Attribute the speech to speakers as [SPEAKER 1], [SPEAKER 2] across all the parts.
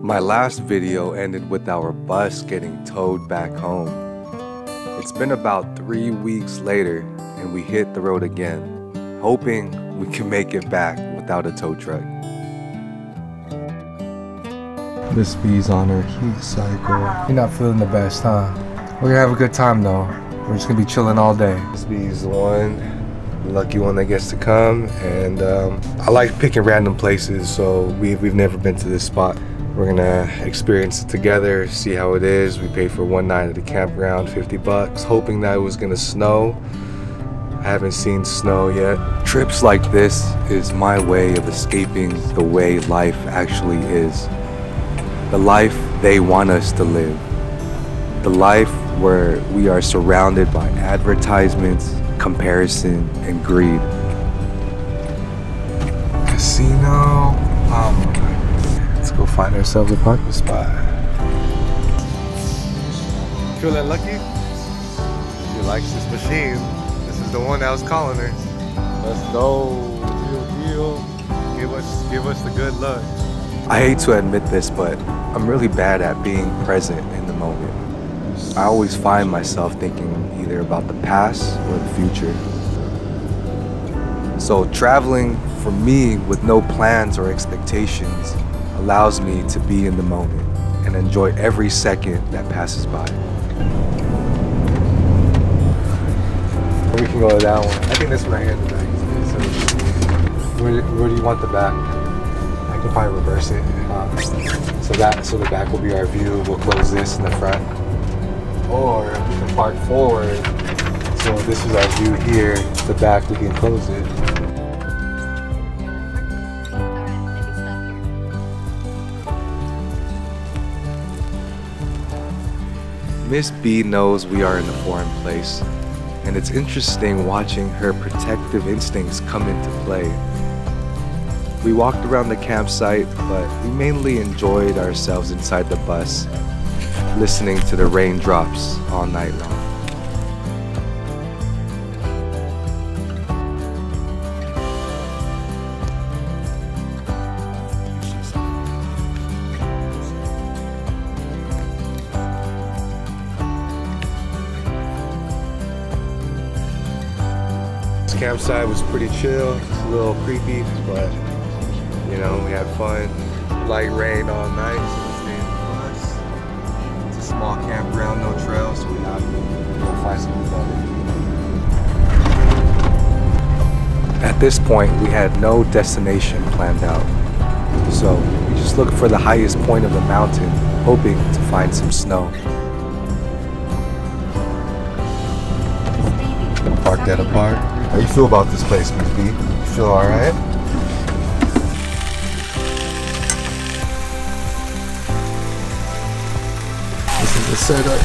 [SPEAKER 1] My last video ended with our bus getting towed back home. It's been about 3 weeks later and we hit the road again, hoping we can make it back without a tow truck. Miss B's on her heat cycle. You're not feeling the best, huh? We're gonna have a good time though. We're just gonna be chilling all day. Miss B's the lucky one that gets to come, and I like picking random places, so we've never been to this spot. We're gonna experience it together, see how it is. We paid for one night at the campground, 50 bucks, hoping that it was gonna snow. I haven't seen snow yet. Trips like this is my way of escaping the way life actually is. The life they want us to live. The life where we are surrounded by advertisements, comparison, and greed. Casino. Let's go find ourselves a parking spot. Feeling lucky? She likes this machine. This is the one that was calling her. Let's go. Real deal. Give us the good luck. I hate to admit this, but I'm really bad at being present in the moment. I always find myself thinking either about the past or the future. So traveling for me with no plans or expectations allows me to be in the moment and enjoy every second that passes by. We can go to that one. I think this one right here in the back. So where do you want the back? I can probably reverse it. So the back will be our view. We'll close this in the front. Or we can park forward. So this is our view here. The back, we can close it. Miss B knows we are in a foreign place, and it's interesting watching her protective instincts come into play. We walked around the campsite, but we mainly enjoyed ourselves inside the bus, listening to the raindrops all night long. This campsite was pretty chill. It's a little creepy, but you know, we had fun. Light rain all night, so we stayed in the bus. It's a small campground, no trail, so we have to go find some fun. At this point, we had no destination planned out. So we just looked for the highest point of the mountain, hoping to find some snow. Parked at a park. How you feel about this place, Miss B? You feel alright? This is the setup.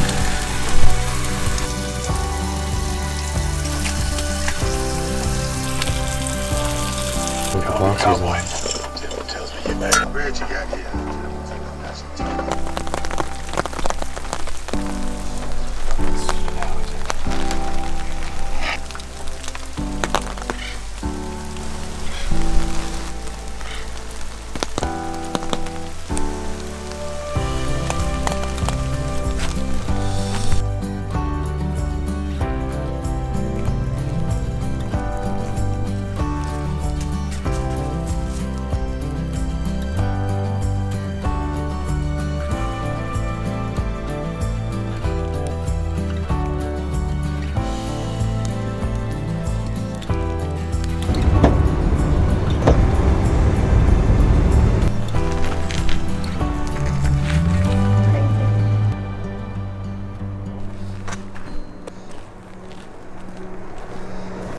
[SPEAKER 2] Cowboy. Tells me you made a bridge you got here.